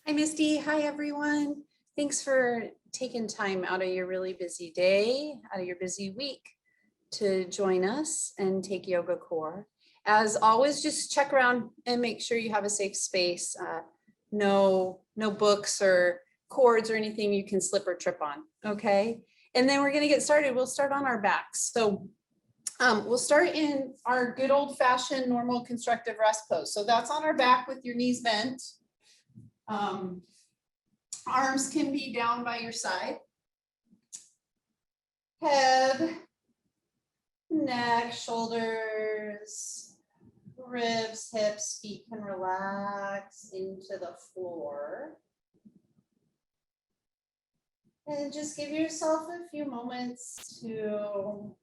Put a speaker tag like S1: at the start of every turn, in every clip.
S1: Hi, Misty. Hi, everyone. Thanks for taking time out of your really busy day, out of your busy week to join us and take Yoga Core. As always, just check around and make sure you have a safe space. No books or cords or anything you can slip or trip on, okay? And then we're going to get started. We'll start on our backs. So we'll start in our good old-fashioned normal constructive rest pose. So that's on our back with your knees bent. Arms can be down by your side. Head, neck, shoulders, ribs, hips, feet can relax into the floor. And just give yourself a few moments to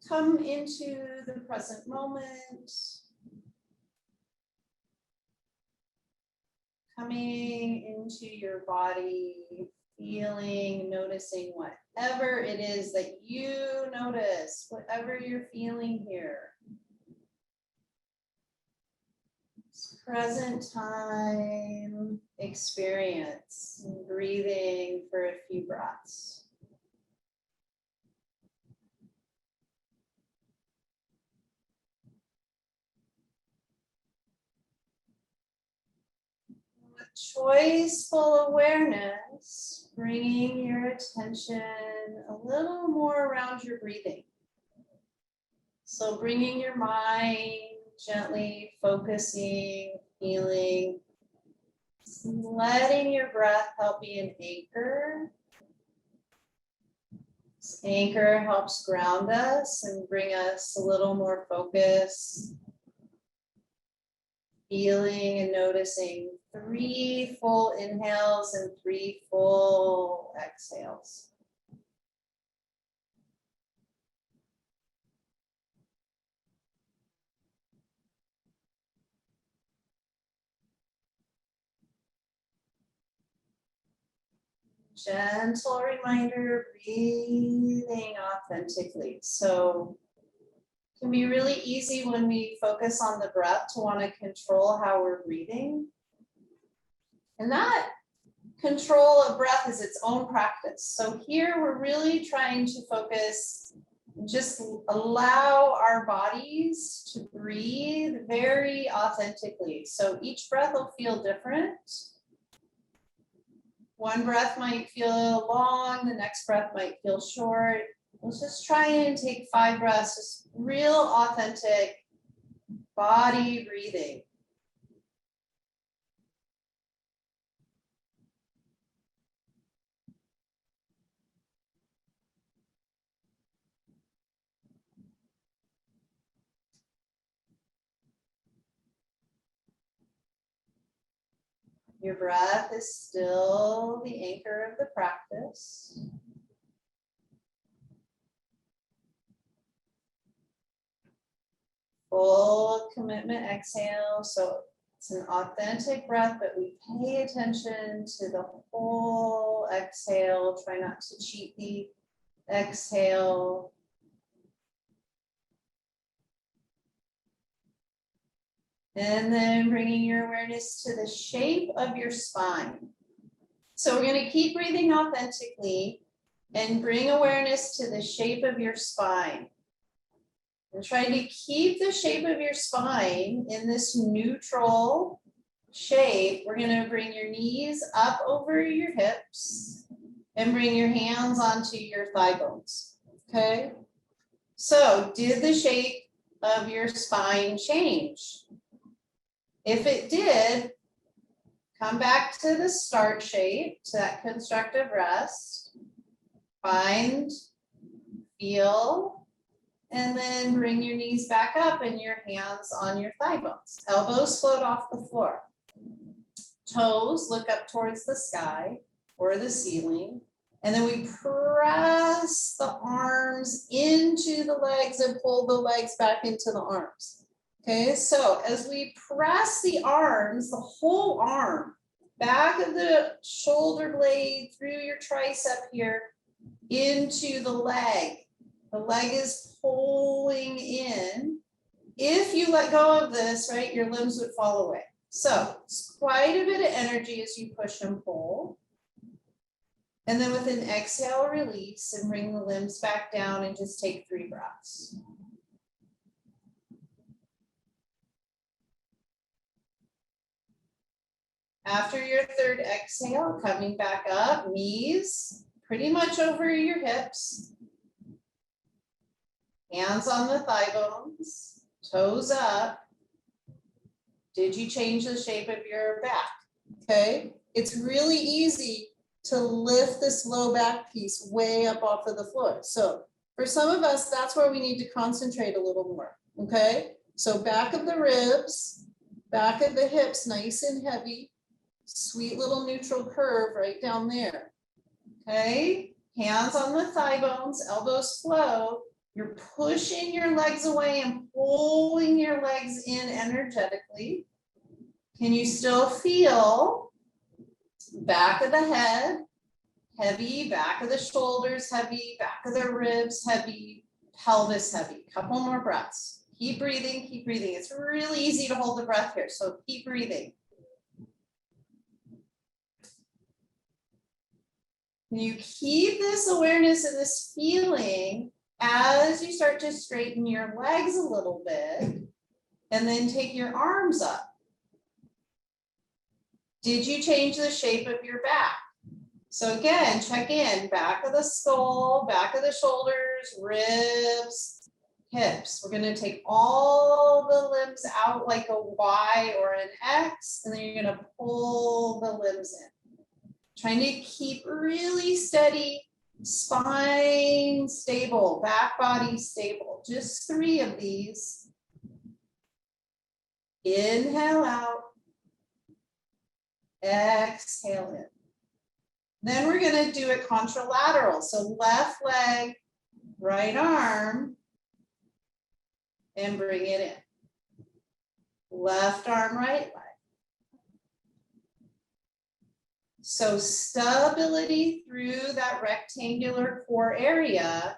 S1: come into the present moment. Coming into your body, feeling, noticing whatever it is that you notice, whatever you're feeling here. Present time experience, breathing for a few breaths. Choiceful awareness, bringing your attention a little more around your breathing. So bringing your mind gently focusing, feeling, letting your breath help be an anchor. This anchor helps ground us and bring us a little more focus. Feeling and noticing 3 full inhales and 3 full exhales. Gentle reminder, breathing authentically. So it can be really easy when we focus on the breath to want to control how we're breathing. And that control of breath is its own practice. So here we're really trying to focus, just allow our bodies to breathe very authentically. So each breath will feel different. One breath might feel long, the next breath might feel short. Let's just try and take 5 breaths, just real authentic body breathing. Your breath is still the anchor of the practice. Full commitment exhale. So it's an authentic breath, but we pay attention to the whole exhale. Try not to cheat the exhale. And then bringing your awareness to the shape of your spine. So we're going to keep breathing authentically and bring awareness to the shape of your spine. And try to keep the shape of your spine in this neutral shape. We're going to bring your knees up over your hips and bring your hands onto your thigh bones. Okay? So, did the shape of your spine change? If it did, come back to the start shape, to that constructive rest. Find, feel, and then bring your knees back up and your hands on your thigh bones. Elbows float off the floor. Toes look up towards the sky or the ceiling. And then we press the arms into the legs and pull the legs back into the arms. Okay, so as we press the arms, the whole arm, back of the shoulder blade through your tricep here into the leg. The leg is pulling in. If you let go of this, right, your limbs would fall away. So it's quite a bit of energy as you push and pull. And then with an exhale, release and bring the limbs back down and just take 3 breaths. After your 3rd exhale, coming back up, knees pretty much over your hips. Hands on the thigh bones, toes up. Did you change the shape of your back? Okay, it's really easy to lift this low back piece way up off of the floor. So for some of us, that's where we need to concentrate a little more, okay? So back of the ribs, back of the hips, nice and heavy, sweet little neutral curve right down there, okay? Hands on the thigh bones, elbows flow. You're pushing your legs away and pulling your legs in energetically. Can you still feel back of the head heavy, back of the shoulders heavy, back of the ribs heavy, pelvis heavy? Couple more breaths. Keep breathing, keep breathing. It's really easy to hold the breath here, so keep breathing. You keep this awareness and this feeling as you start to straighten your legs a little bit, and then take your arms up. Did you change the shape of your back? So again, check in, back of the skull, back of the shoulders, ribs, hips. We're gonna take all the limbs out like a Y or an X, and then you're gonna pull the limbs in. Trying to keep really steady, spine stable, back body stable. Just 3 of these. Inhale out. Exhale in. Then we're going to do it contralateral. So left leg, right arm, and bring it in. Left arm, right leg. So stability through that rectangular core area,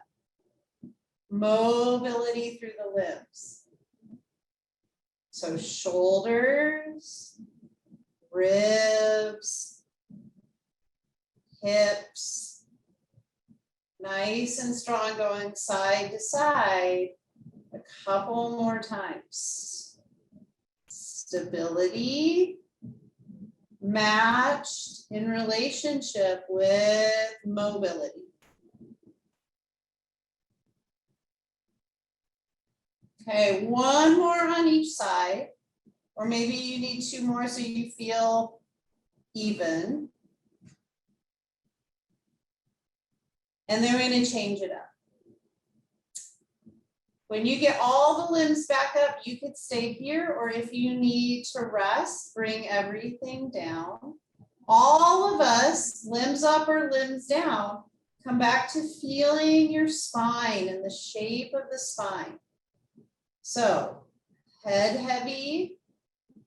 S1: mobility through the limbs. So shoulders, ribs, hips, nice and strong, going side to side. A couple more times. Stability matched in relationship with mobility. Okay, 1 more on each side, or maybe you need 2 more so you feel even. And then we're going to change it up. When you get all the limbs back up, you could stay here, or if you need to rest, bring everything down. All of us, limbs up or limbs down, come back to feeling your spine and the shape of the spine. So head heavy,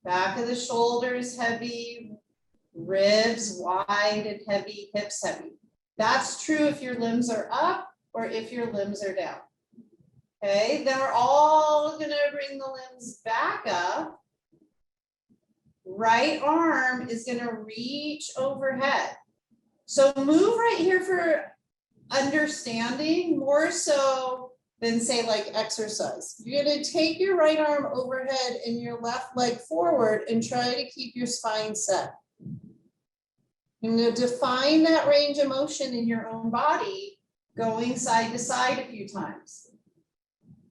S1: back of the shoulders heavy, ribs wide and heavy, hips heavy. That's true if your limbs are up or if your limbs are down. Okay, then we're all gonna bring the limbs back up. Right arm is gonna reach overhead. So move right here for understanding, more so than say like exercise. You're gonna take your right arm overhead and your left leg forward and try to keep your spine set. You're gonna define that range of motion in your own body, going side to side a few times.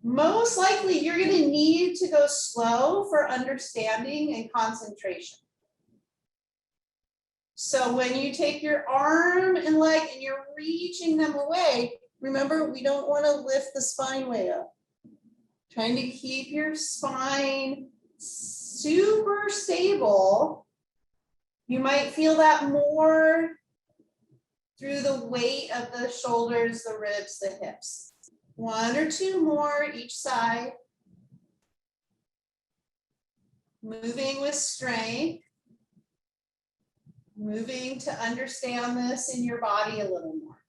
S1: Most likely you're going to need to go slow for understanding and concentration. So when you take your arm and leg and you're reaching them away, remember, we don't want to lift the spine way up. Trying to keep your spine super stable. You might feel that more through the weight of the shoulders, the ribs, the hips. 1 or 2 more each side. Moving with strength. Moving to understand this in your body a little more.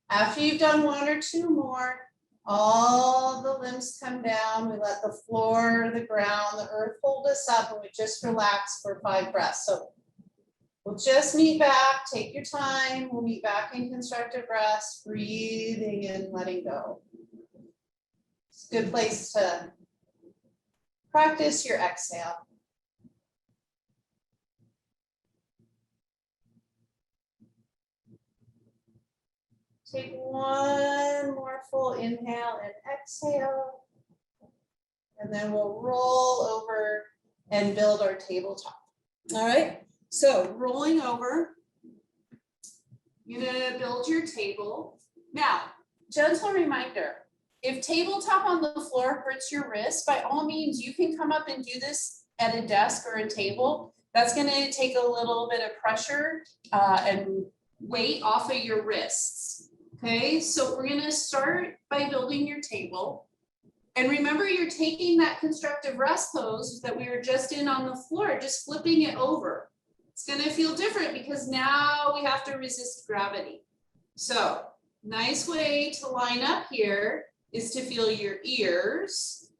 S1: After you've done 1 or 2 more, All the limbs come down. We let the floor, the ground, the earth hold us up, and we just relax for 5 breaths. So we'll just meet back. Take your time. We'll meet back in constructive rest, breathing in, letting go. It's a good place to practice your exhale. Take one more full inhale and exhale. And then we'll roll over and build our tabletop. All right, so rolling over, you're gonna build your table. Now, gentle reminder, if tabletop on the floor hurts your wrist, by all means, you can come up and do this at a desk or a table. That's gonna take a little bit of pressure and weight off of your wrists. Okay, so we're gonna start by building your table. And remember, you're taking that constructive rest pose that we were just in on the floor, just flipping it over. It's gonna feel different because now we have to resist gravity. So, nice way to line up here is to feel your ears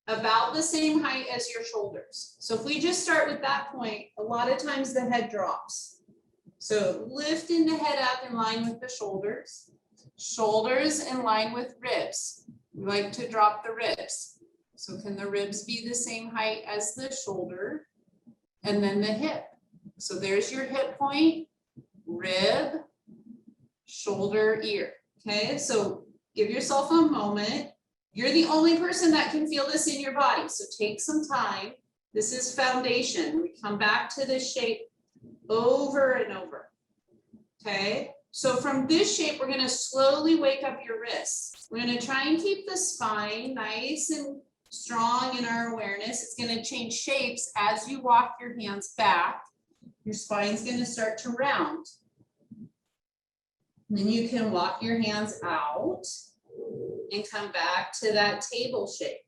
S1: about the same height as your shoulders. So if we just start with that point, a lot of times the head drops. So lifting the head up in line with the shoulders, shoulders in line with ribs. We like to drop the ribs. So can the ribs be the same height as the shoulder? And then the hip. So there's your hip point, rib, shoulder, ear. Okay, so give yourself a moment. You're the only person that can feel this in your body. So take some time. This is foundation. We come back to this shape over and over. Okay, so from this shape, we're going to slowly wake up your wrists. We're going to try and keep the spine nice and strong in our awareness. It's going to change shapes as you walk your hands back. Your spine's going to start to round. Then you can walk your hands out and come back to that table shape.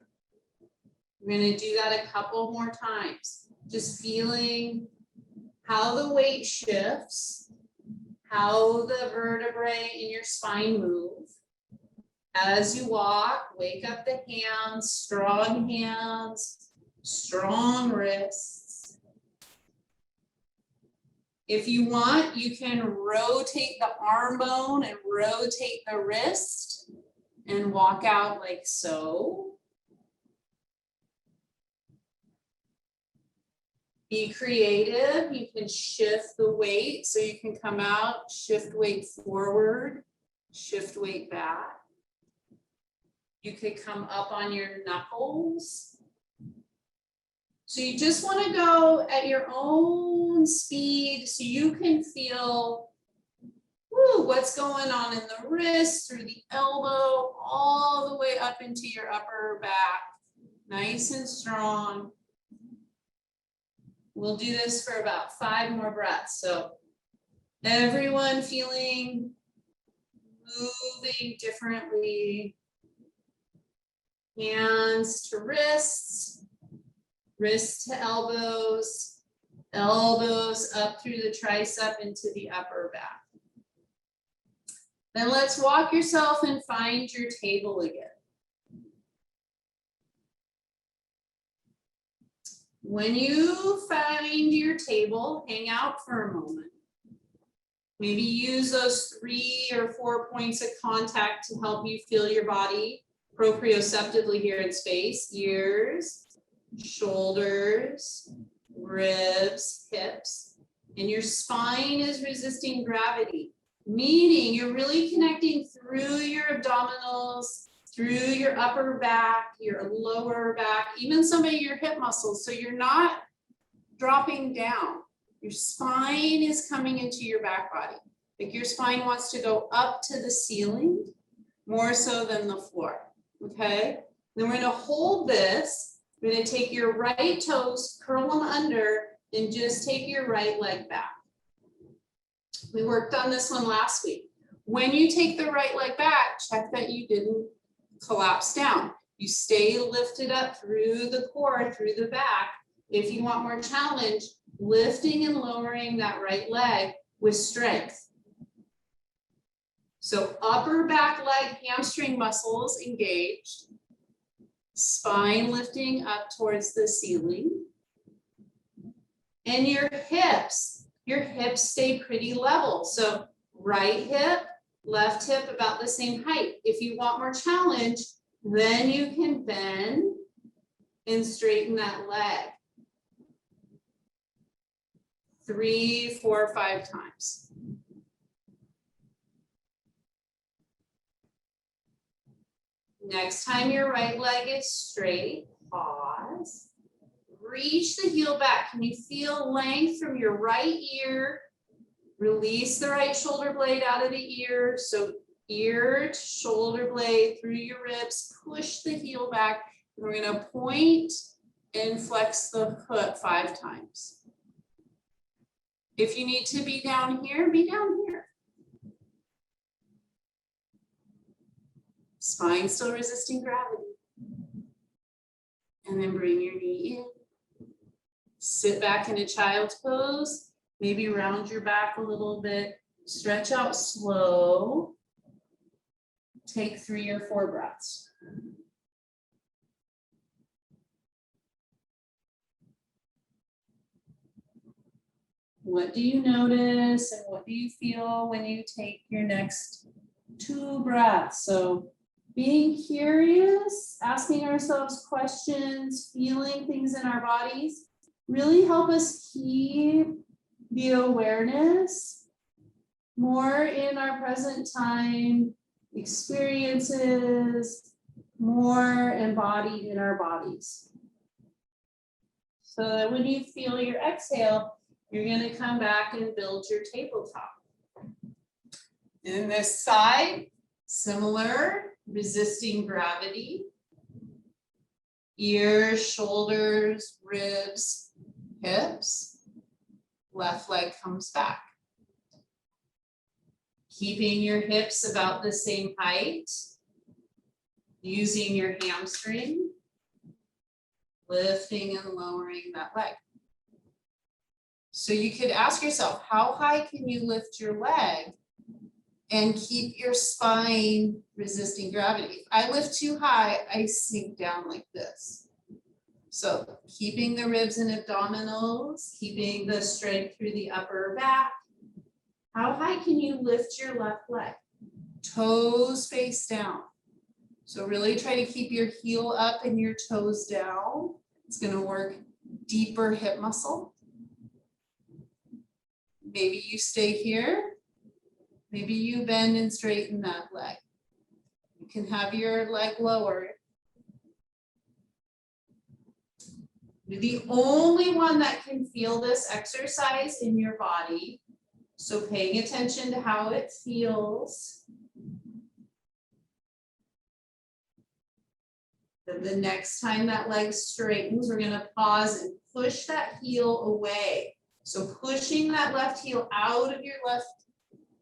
S1: We're going to do that a couple more times. Just feeling how the weight shifts, how the vertebrae in your spine move. As you walk, wake up the hands, strong wrists. If you want, you can rotate the arm bone and rotate the wrist and walk out like so. Be creative. You can shift the weight. So you can come out, shift weight forward, shift weight back. You could come up on your knuckles. So you just want to go at your own speed so you can feel what's going on in the wrist, through the elbow, all the way up into your upper back. Nice and strong. We'll do this for about 5 more breaths. So everyone feeling, moving differently. Hands to wrists, wrists to elbows, elbows up through the tricep into the upper back. Then let's walk yourself and find your table again. When you find your table, hang out for a moment. Maybe use those 3 or 4 points of contact to help you feel your body proprioceptively here in space. Ears, shoulders, ribs, hips, and your spine is resisting gravity, meaning you're really connecting through your abdominals, through your upper back, your lower back, even some of your hip muscles. So you're not dropping down. Your spine is coming into your back body. Like your spine wants to go up to the ceiling more so than the floor. Okay? Then we're going to hold this. We're going to take your right toes, curl them under, and just take your right leg back. We worked on this one last week. When you take the right leg back, check that you didn't collapse down. You stay lifted up through the core, through the back. If you want more challenge, lifting and lowering that right leg with strength. So upper back leg hamstring muscles engaged. Spine lifting up towards the ceiling. And your hips stay pretty level. So right hip, left hip about the same height. If you want more challenge, then you can bend and straighten that leg. 3, 4, 5 times. Next time your right leg is straight, pause. Reach the heel back. Can you feel length from your right ear? Release the right shoulder blade out of the ear. So ear to shoulder blade through your ribs. Push the heel back. And we're going to point and flex the foot 5 times. If you need to be down here, be down here. Spine still resisting gravity. And then bring your knee in. Sit back in a child's pose. Maybe round your back a little bit. Stretch out slow. Take 3 or 4 breaths. What do you notice and what do you feel when you take your next 2 breaths? So being curious, asking ourselves questions, feeling things in our bodies really help us keep the awareness more in our present time experiences, more embodied in our bodies. So that when you feel your exhale, you're going to come back and build your tabletop. In this side, similar, resisting gravity. Ears, shoulders, ribs, hips. Left leg comes back. Keeping your hips about the same height. Using your hamstring. Lifting and lowering that leg. So you could ask yourself, how high can you lift your leg and keep your spine resisting gravity? If I lift too high, I sink down like this. So keeping the ribs and abdominals, keeping the strength through the upper back. How high can you lift your left leg? Toes face down. So really try to keep your heel up and your toes down. It's going to work deeper hip muscle. Maybe you stay here. Maybe you bend and straighten that leg. You can have your leg lowered. You're the only one that can feel this exercise in your body. So paying attention to how it feels. Then the next time that leg straightens, we're going to pause and push that heel away. So pushing that left heel out of your left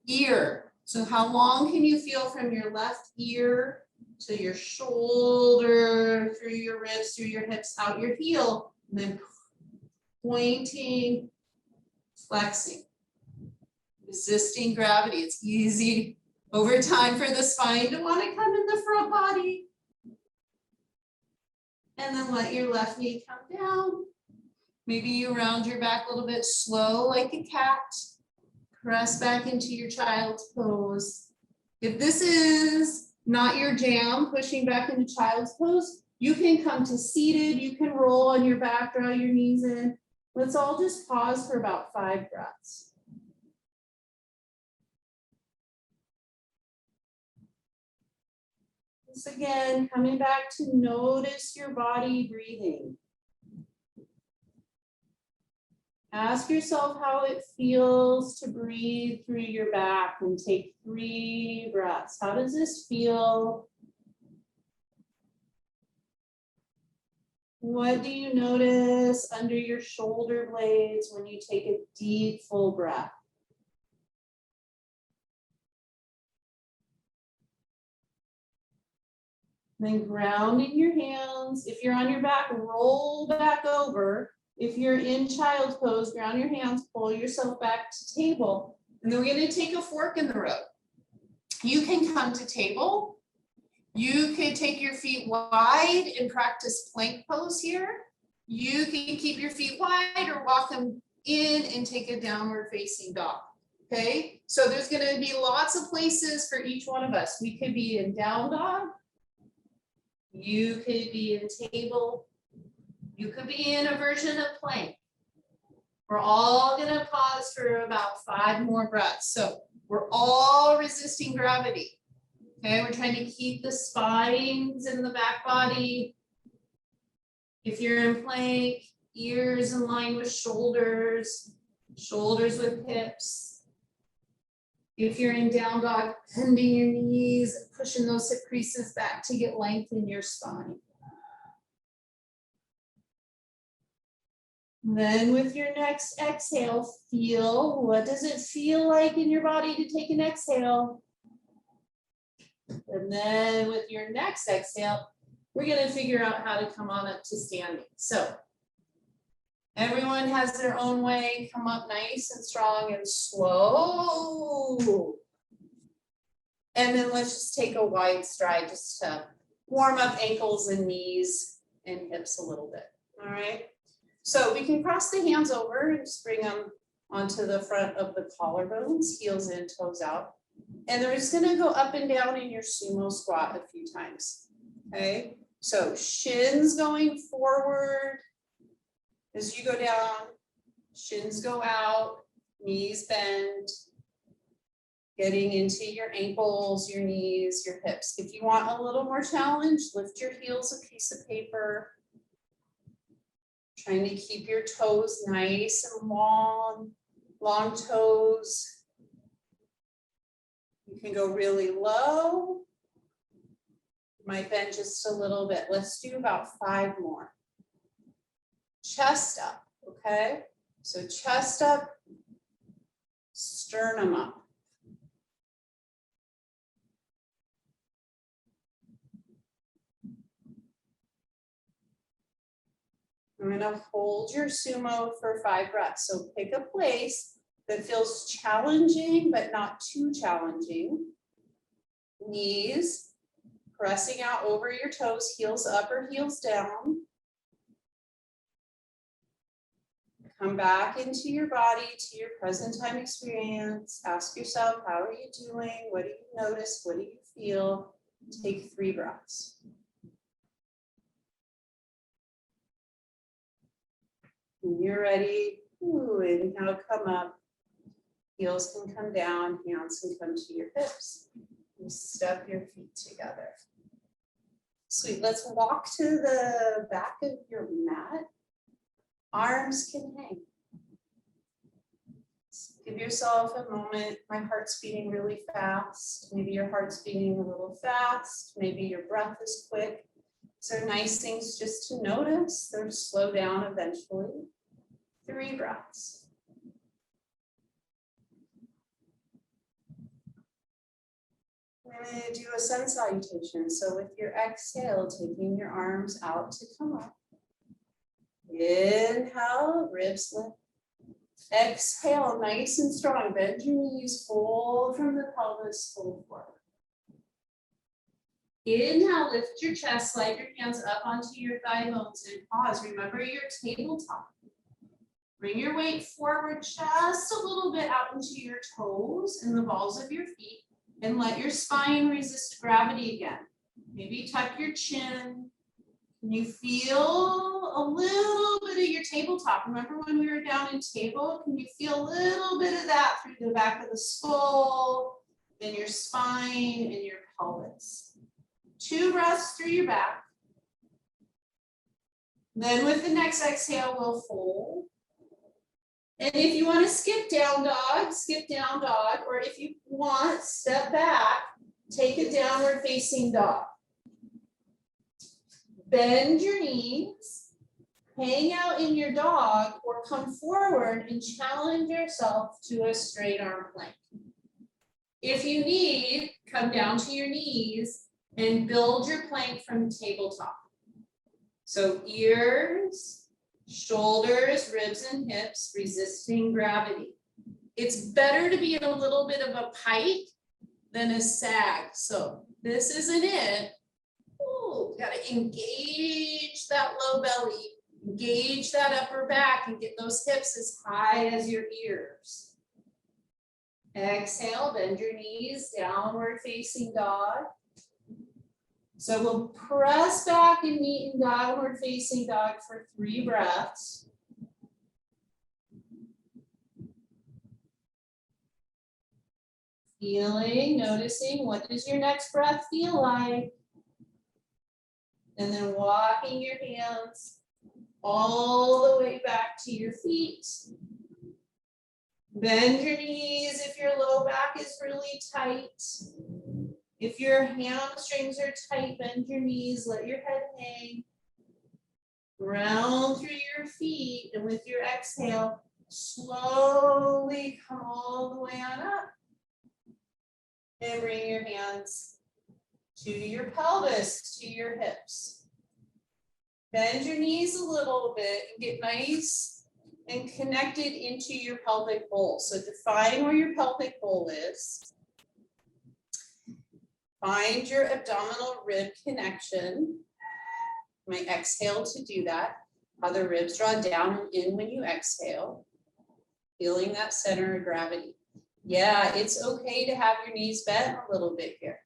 S1: ear. So how long can you feel from your left ear to your shoulder, through your ribs, through your hips, out your heel, and then pointing, flexing, resisting gravity. It's easy over time for the spine to want to come in the front body. And then let your left knee come down. Maybe you round your back a little bit slow like a cat. Press back into your child's pose. If this is not your jam, pushing back into child's pose, you can come to seated. You can roll on your back, draw your knees in. Let's all just pause for about 5 breaths. Once again, coming back to notice your body breathing. Ask yourself how it feels to breathe through your back and take 3 breaths. How does this feel? What do you notice under your shoulder blades when you take a deep, full breath? Then grounding your hands. If you're on your back, roll back over. If you're in child's pose, ground your hands, pull yourself back to table. And then we're going to take a fork in the road. You can come to table. You could take your feet wide and practice plank pose here. You can keep your feet wide or walk them in and take a downward facing dog. Okay, so there's going to be lots of places for each one of us. We could be in down dog. You could be in table. You could be in a version of plank. We're all going to pause for about 5 more breaths. So we're all resisting gravity. Okay, we're trying to keep the spines in the back body. If you're in plank, ears in line with shoulders, shoulders with hips. If you're in down dog, bending your knees, pushing those hip creases back to get length in your spine. Then with your next exhale, feel, what does it feel like in your body to take an exhale? And then with your next exhale, we're going to figure out how to come on up to standing. So everyone has their own way. Come up nice and strong and slow. And then let's just take a wide stride just to warm up ankles and knees and hips a little bit. All right. So we can cross the hands over and just bring them onto the front of the collarbones, heels in, toes out. And they're just going to go up and down in your sumo squat a few times. Okay. So shins going forward as you go down, shins go out, knees bend, getting into your ankles, your knees, your hips. If you want a little more challenge, lift your heels a piece of paper. Trying to keep your toes nice and long, long toes. You can go really low. Might bend just a little bit. Let's do about 5 more. Chest up, okay? So chest up, sternum up. I'm gonna hold your sumo for 5 breaths. So pick a place that feels challenging, but not too challenging. Knees pressing out over your toes, heels up or heels down. Come back into your body, to your present time experience. Ask yourself, how are you doing? What do you notice? What do you feel? Take 3 breaths. When you're ready, inhale, come up. Heels can come down, hands can come to your hips. You step your feet together. Sweet, let's walk to the back of your mat. Arms can hang. Give yourself a moment. My heart's beating really fast. Maybe your heart's beating a little fast. Maybe your breath is quick. So nice things just to notice. They'll slow down eventually. 3 breaths. We're going to do a sun salutation. So with your exhale, taking your arms out to come up. Inhale, ribs lift. Exhale, nice and strong. Bend your knees, fold from the pelvis, fold forward. Inhale, lift your chest, slide your hands up onto your thigh bones and pause. Remember your tabletop. Bring your weight forward just a little bit out into your toes and the balls of your feet, and let your spine resist gravity again. Maybe tuck your chin. Can you feel a little bit of your tabletop? Remember when we were down in table? Can you feel a little bit of that through the back of the skull, then your spine and your pelvis? 2 breaths through your back. Then with the next exhale, we'll fold. And if you want to skip down dog, or if you want, step back, take a downward facing dog. Bend your knees, hang out in your dog, or come forward and challenge yourself to a straight arm plank. If you need, come down to your knees and build your plank from tabletop. So ears, shoulders, ribs, and hips, resisting gravity. It's better to be in a little bit of a pike then a sag. So this isn't it. Ooh, gotta engage that low belly, engage that upper back, and get those hips as high as your ears. Exhale, bend your knees, downward facing dog. So we'll press back and meet in downward facing dog for 3 breaths. Feeling, noticing, what does your next breath feel like? And then walking your hands all the way back to your feet. Bend your knees if your low back is really tight. If your hamstrings are tight, bend your knees, let your head hang. Round through your feet, and with your exhale, slowly come all the way on up. And bring your hands to your pelvis, to your hips. Bend your knees a little bit and get nice and connected into your pelvic bowl. So define where your pelvic bowl is. Find your abdominal rib connection. You might exhale to do that. How the ribs draw down and in when you exhale. Feeling that center of gravity. Yeah, it's okay to have your knees bent a little bit here.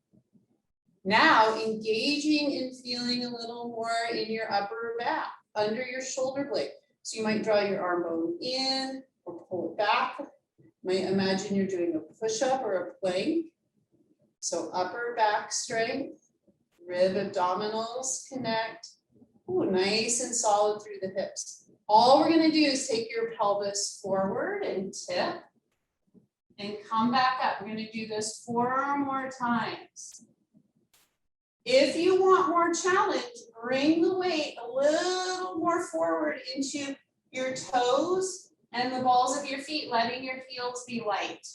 S1: Now, engaging and feeling a little more in your upper back, under your shoulder blade. So you might draw your arm bone in or pull it back. You might imagine you're doing a push-up or a plank. So upper back strength, rib abdominals connect. Ooh, nice and solid through the hips. All we're gonna do is take your pelvis forward and tip and come back up. We're gonna do this 4 more times. If you want more challenge, bring the weight a little more forward into your toes and the balls of your feet, letting your heels be light.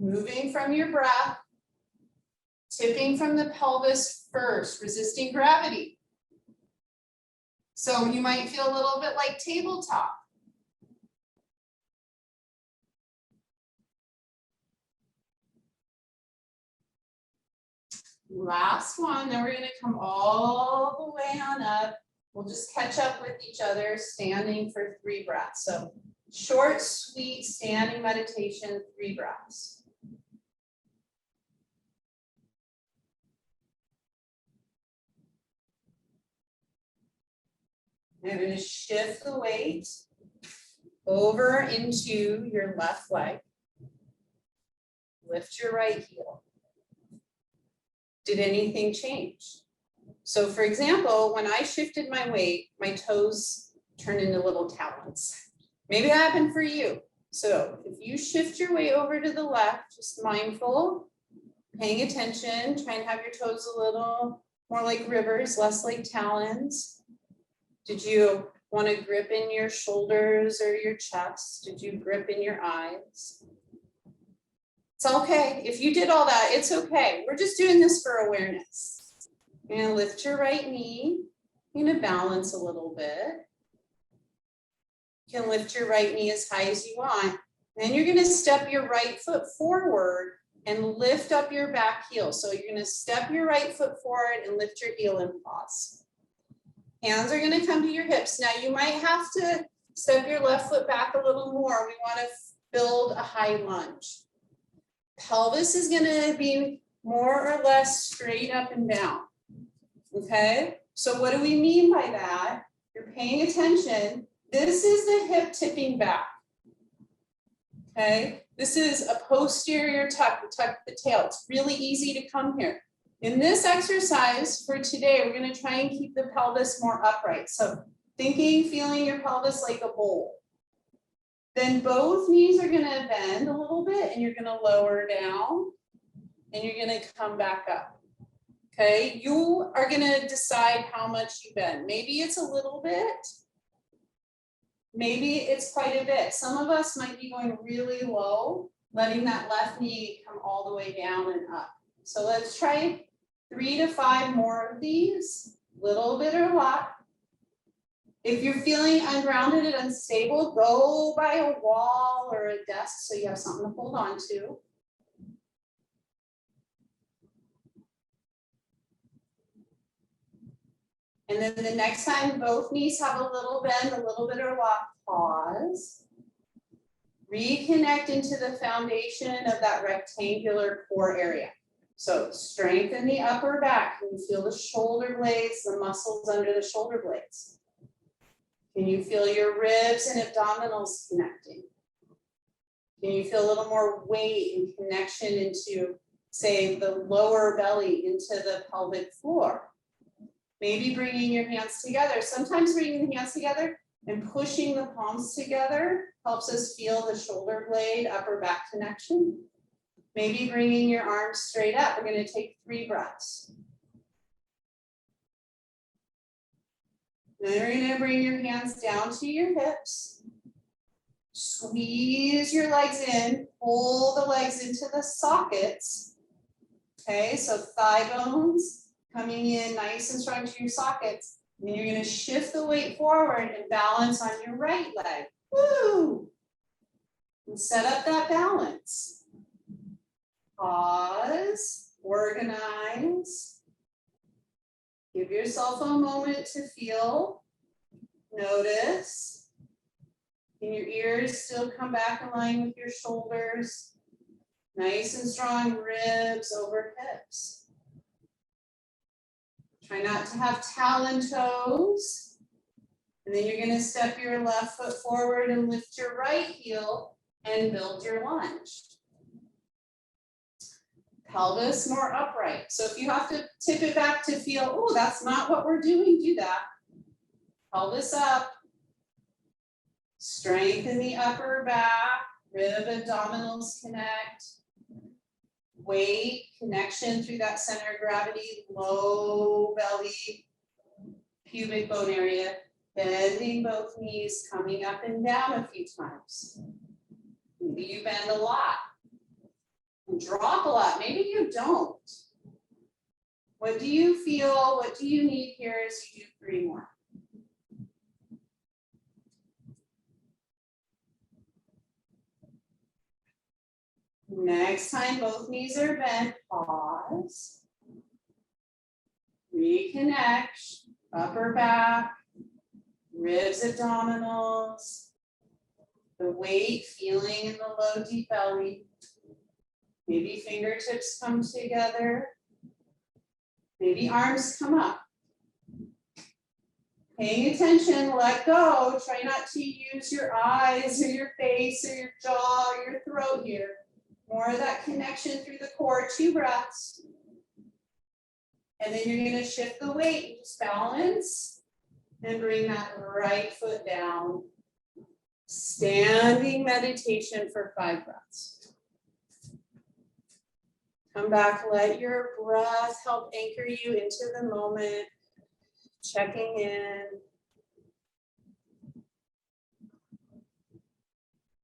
S1: Moving from your breath, tipping from the pelvis first, resisting gravity. So you might feel a little bit like tabletop. Last one, then we're gonna come all the way on up. We'll just catch up with each other, standing for 3 breaths. So short, sweet, standing meditation, 3 breaths. I'm going to shift the weight over into your left leg. Lift your right heel. Did anything change? So for example, when I shifted my weight, my toes turned into little talons. Maybe that happened for you. So if you shift your weight over to the left, just mindful, paying attention, try and have your toes a little more like rivers, less like talons. Did you want to grip in your shoulders or your chest? Did you grip in your eyes? It's okay. If you did all that, it's okay. We're just doing this for awareness. You're going to lift your right knee. You're going to balance a little bit. You can lift your right knee as high as you want. Then you're going to step your right foot forward and lift up your back heel. So you're going to step your right foot forward and lift your heel and pause. Hands are going to come to your hips. Now you might have to step your left foot back a little more. We want to build a high lunge. Pelvis is going to be more or less straight up and down. Okay, so what do we mean by that? You're paying attention. This is the hip tipping back. Okay, this is a posterior tuck, tuck the tail. It's really easy to come here. In this exercise for today, we're going to try and keep the pelvis more upright. So thinking, feeling your pelvis like a bowl. Then both knees are going to bend a little bit and you're going to lower down and you're going to come back up. Okay, you are going to decide how much you bend. Maybe it's a little bit. Maybe it's quite a bit. Some of us might be going really low, letting that left knee come all the way down and up. So let's try 3 to 5 more of these, little bit or a lot. If you're feeling ungrounded and unstable, go by a wall or a desk so you have something to hold on to. And then the next time both knees have a little bend, a little bit of lock, pause. Reconnect into the foundation of that rectangular core area. So strengthen the upper back. Can you feel the shoulder blades, the muscles under the shoulder blades? Can you feel your ribs and abdominals connecting? Can you feel a little more weight and connection into, say, the lower belly into the pelvic floor? Maybe bringing your hands together. Sometimes bringing the hands together and pushing the palms together helps us feel the shoulder blade, upper back connection. Maybe bringing your arms straight up. We're going to take 3 breaths. Then we're going to bring your hands down to your hips. Squeeze your legs in, pull the legs into the sockets. Okay, so thigh bones coming in nice and strong to your sockets. And you're going to shift the weight forward and balance on your right leg. Woo! And set up that balance. Pause, organize. Give yourself a moment to feel, notice. Can your ears still come back in line with your shoulders? Nice and strong ribs over hips. Try not to have talon toes. And then you're going to step your left foot forward and lift your right heel and build your lunge. Pelvis more upright. So if you have to tip it back to feel, oh, that's not what we're doing, do that. Pelvis up. Strengthen the upper back. Rib abdominals connect. Weight, connection through that center of gravity, low belly, pubic bone area, bending both knees, coming up and down a few times. Maybe you bend a lot and drop a lot. Maybe you don't. What do you feel? What do you need here as you do 3 more? Next time both knees are bent, pause. Reconnect, upper back, ribs, abdominals, the weight feeling in the low, deep belly. Maybe fingertips come together. Maybe arms come up. Paying attention, let go. Try not to use your eyes or your face or your jaw or your throat here. More of that connection through the core, 2 breaths. And then you're going to shift the weight, just balance, and bring that right foot down. Standing meditation for 5 breaths. Come back, let your breath help anchor you into the moment, checking in.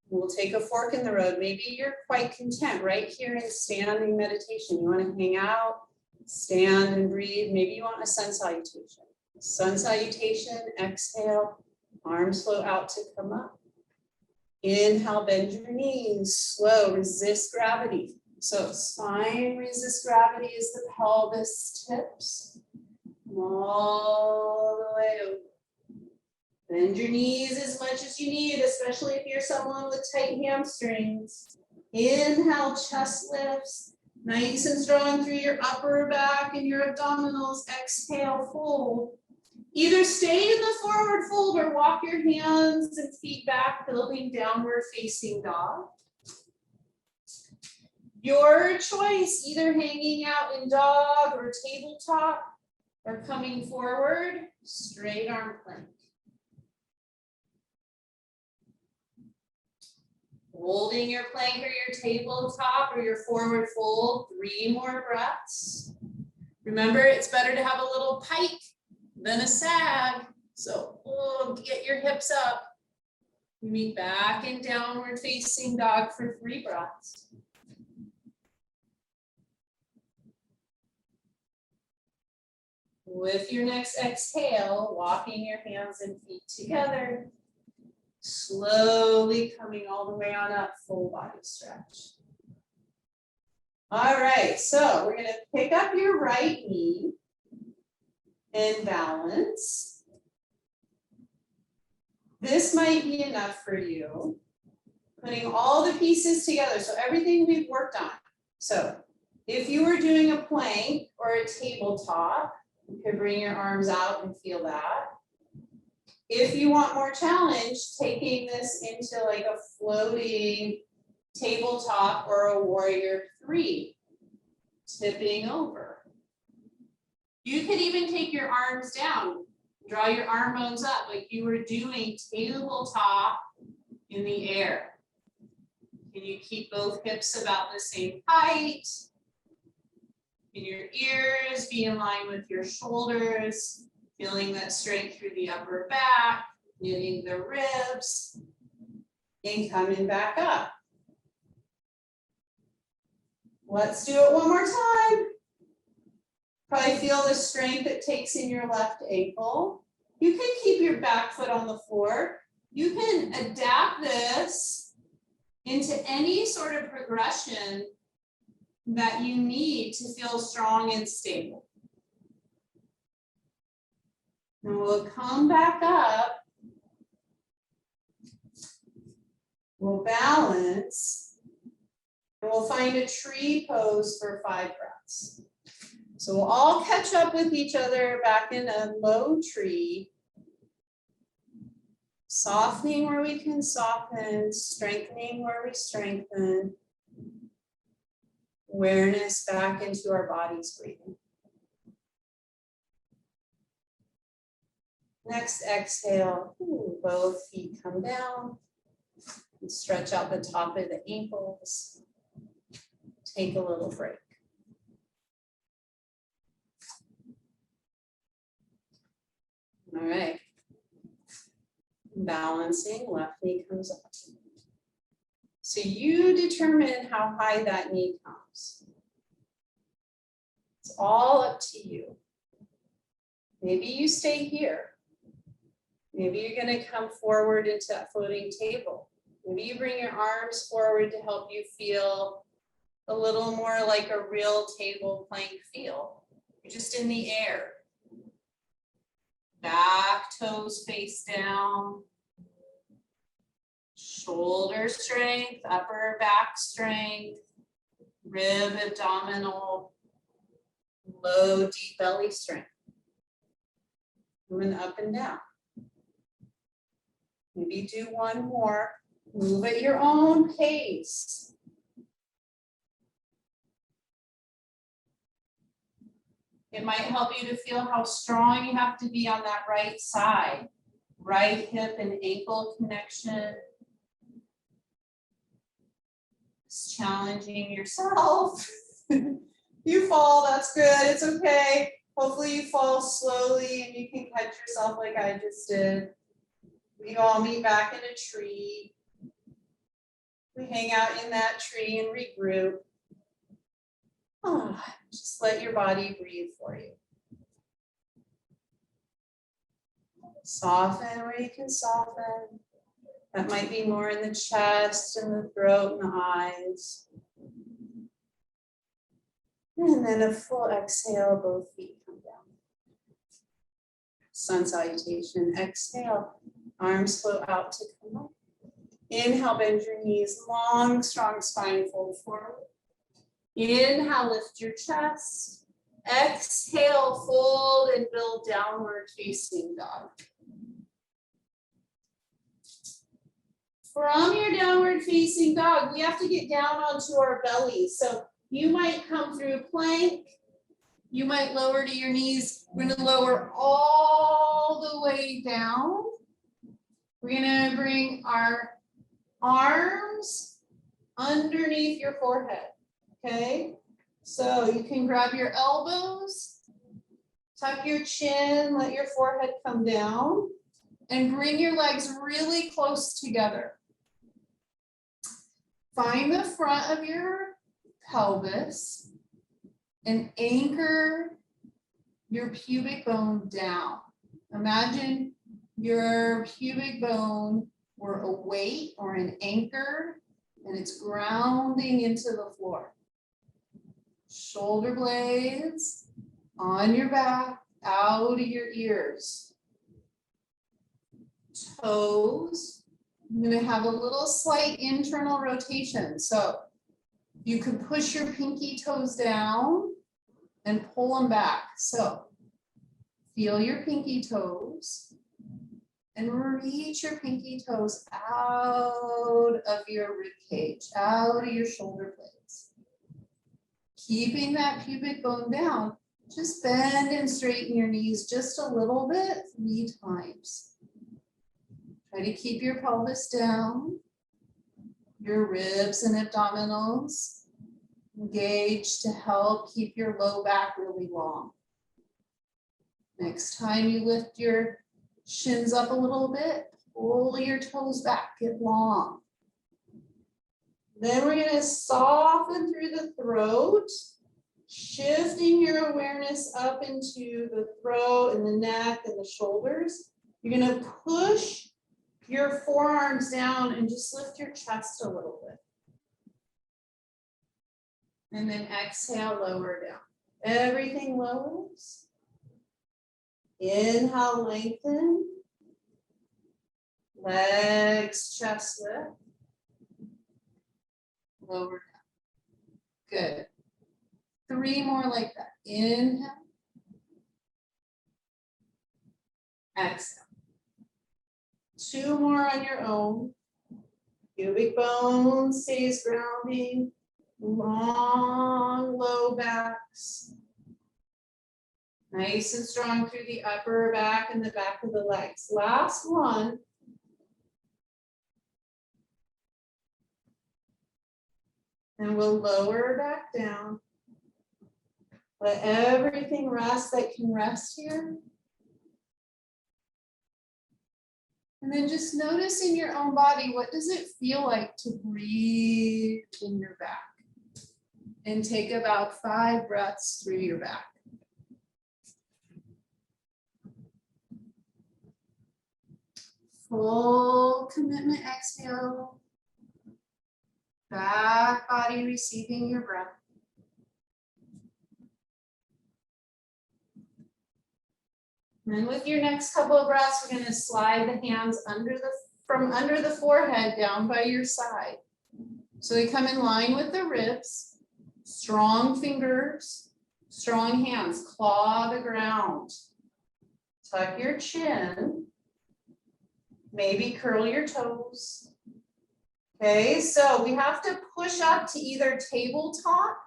S1: We'll take a fork in the road. Maybe you're quite content right here in standing meditation. You want to hang out, stand and breathe. Maybe you want a sun salutation. Sun salutation, exhale, arms flow out to come up. Inhale, bend your knees, slow, resist gravity. So spine resist gravity as the pelvis tips all the way over. Bend your knees as much as you need, especially if you're someone with tight hamstrings. Inhale, chest lifts, nice and strong through your upper back and your abdominals. Exhale, fold. Either stay in the forward fold or walk your hands and feet back, building downward facing dog. Your choice, either hanging out in dog or tabletop or coming forward, straight arm plank. Holding your plank or your tabletop or your forward fold, 3 more breaths. Remember, it's better to have a little pike than a sag. So get your hips up. Meet back in downward facing dog for 3 breaths. With your next exhale, walking your hands and feet together, slowly coming all the way on up, full body stretch. All right, so we're gonna pick up your right knee and balance. This might be enough for you. Putting all the pieces together, so everything we've worked on. So if you were doing a plank or a tabletop, you could bring your arms out and feel that. If you want more challenge, taking this into like a floating tabletop or a warrior 3, tipping over. You could even take your arms down, draw your arm bones up like you were doing tabletop in the air. Can you keep both hips about the same height? Can your ears be in line with your shoulders? Feeling that strength through the upper back, knitting the ribs, and coming back up. Let's do it one more time. Probably feel the strength it takes in your left ankle. You can keep your back foot on the floor. You can adapt this into any sort of progression that you need to feel strong and stable. And we'll come back up. We'll balance. And we'll find a tree pose for 5 breaths. So we'll all catch up with each other back in a low tree. Softening where we can soften, strengthening where we strengthen. Awareness back into our body's breathing. Next exhale, both feet come down. And stretch out the top of the ankles. Take a little break. All right. Balancing, left knee comes up. So you determine how high that knee comes. It's all up to you. Maybe you stay here. Maybe you're going to come forward into that floating table. Maybe you bring your arms forward to help you feel a little more like a real table plank feel. You're just in the air. Back toes face down. Shoulder strength, upper back strength, rib, abdominal, low, deep belly strength. Moving up and down. Maybe do one more. Move at your own pace. It might help you to feel how strong you have to be on that right side. Right hip and ankle connection. Just challenging yourself. You fall, that's good, it's okay. Hopefully you fall slowly and you can catch yourself like I just did. We all meet back in a tree. We hang out in that tree and regroup. Just let your body breathe for you. Soften where you can soften. That might be more in the chest and the throat and the eyes. And then a full exhale, both feet come down. Sun salutation, exhale. Arms float out to come up. Inhale, bend your knees, long, strong spine, fold forward. Inhale, lift your chest. Exhale, fold and build downward facing dog. From your downward facing dog, we have to get down onto our belly. So you might come through plank. You might lower to your knees. We're going to lower all the way down. We're going to bring our arms underneath your forehead. Okay? So you can grab your elbows, tuck your chin, let your forehead come down, and bring your legs really close together. Find the front of your pelvis and anchor your pubic bone down. Imagine your pubic bone were a weight or an anchor, and it's grounding into the floor. Shoulder blades on your back, out of your ears. Toes, I'm going to have a little slight internal rotation. So you can push your pinky toes down and pull them back. So feel your pinky toes and reach your pinky toes out of your rib cage, out of your shoulder blades. Keeping that pubic bone down, just bend and straighten your knees just a little bit, 3 times. Try to keep your pelvis down, your ribs and abdominals engaged to help keep your low back really long. Next time you lift your shins up a little bit, pull your toes back, get long. Then we're going to soften through the throat, shifting your awareness up into the throat and the neck and the shoulders. You're going to push your forearms down and just lift your chest a little bit. And then exhale, lower down. Everything lowers. Inhale, lengthen. Legs, chest lift. Lower down. Good. 3 more like that. Inhale. Exhale. 2 more on your own. Pubic bone stays grounding. Long, low backs. Nice and strong through the upper back and the back of the legs. Last one. And we'll lower back down. Let everything rest that can rest here. And then just notice in your own body, what does it feel like to breathe in your back? And take about 5 breaths through your back. Full commitment exhale. Back body receiving your breath. And with your next couple of breaths, we're going to slide the hands from under the forehead down by your side. So they come in line with the ribs, strong fingers, strong hands, claw the ground. Tuck your chin, maybe curl your toes. Okay, so we have to push up to either tabletop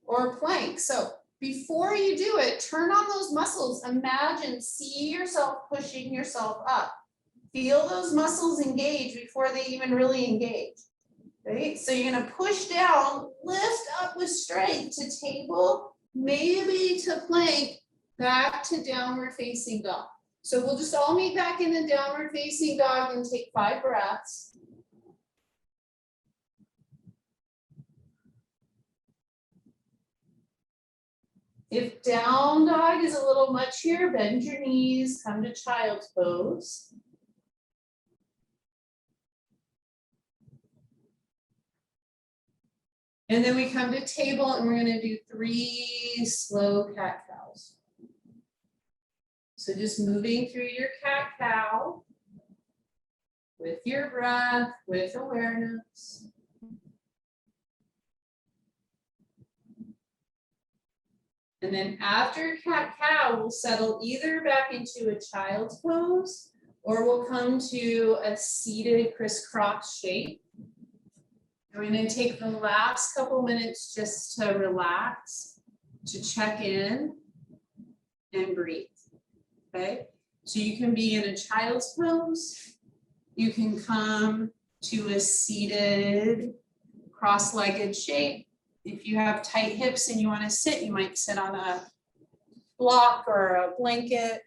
S1: or plank. So before you do it, turn on those muscles. Imagine, see yourself pushing yourself up. Feel those muscles engage before they even really engage. Right? So you're going to push down, lift up with strength to table, maybe to plank, back to downward facing dog. So we'll just all meet back in the downward facing dog and take 5 breaths. If down dog is a little much here, bend your knees, come to child's pose. And then we come to table and we're going to do 3 slow cat cows. So just moving through your cat cow with your breath, with awareness. And then after cat cow, we'll settle either back into a child's pose or we'll come to a seated crisscross shape. And we're going to take the last couple minutes just to relax, to check in and breathe. Okay, so you can be in a child's pose. You can come to a seated cross-legged shape. If you have tight hips and you want to sit, you might sit on a block or a blanket.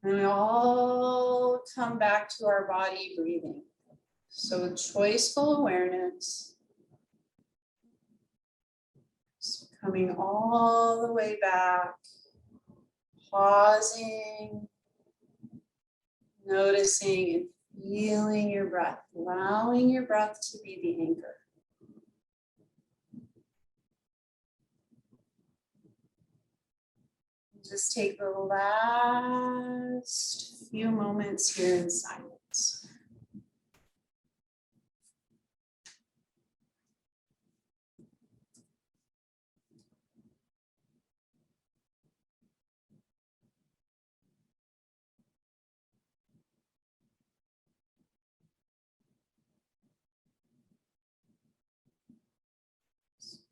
S1: And we all come back to our body breathing. So choiceful awareness. So Coming all the way back, pausing, noticing and feeling your breath, allowing your breath to be the anchor. Just take the last few moments here in silence.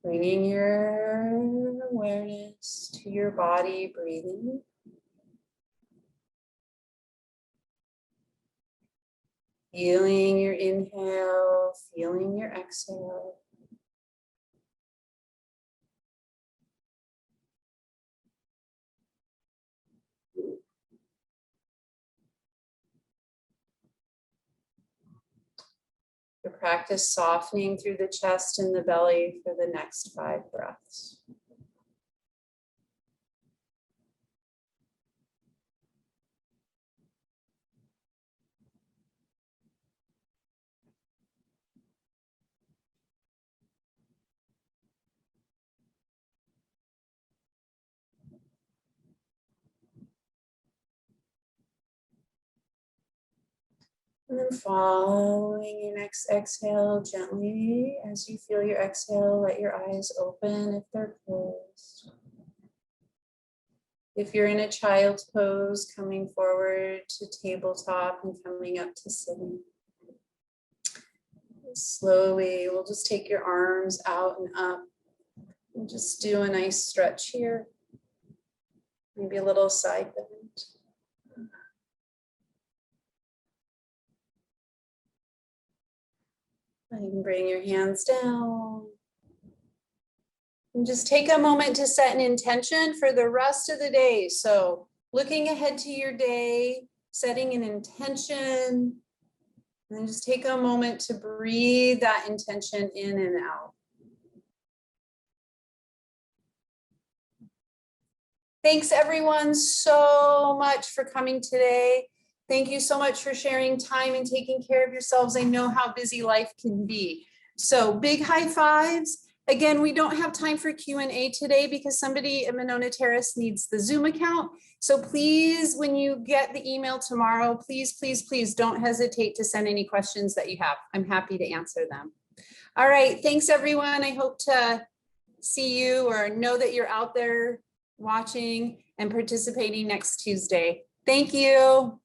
S1: Bringing your awareness to your body, breathing. Feeling your inhale, feeling your exhale. To practice softening through the chest and the belly for the next 5 breaths. And then following your next exhale gently, as you feel your exhale, let your eyes open if they're closed. If you're in a child's pose, coming forward to tabletop and coming up to sitting. Slowly, we'll just take your arms out and up and just do a nice stretch here. Maybe a little side bend. And you can bring your hands down. And just take a moment to set an intention for the rest of the day. So looking ahead to your day, setting an intention, and then just take a moment to breathe that intention in and out. Thanks everyone so much for coming today. Thank you so much for sharing time and taking care of yourselves. I know how busy life can be. So big high fives. Again, we don't have time for Q&A today because somebody at Monona Terrace needs the Zoom account. So please, when you get the email tomorrow, please, please, please don't hesitate to send any questions that you have. I'm happy to answer them. All right, thanks everyone. I hope to see you or know that you're out there watching and participating next Tuesday. Thank you.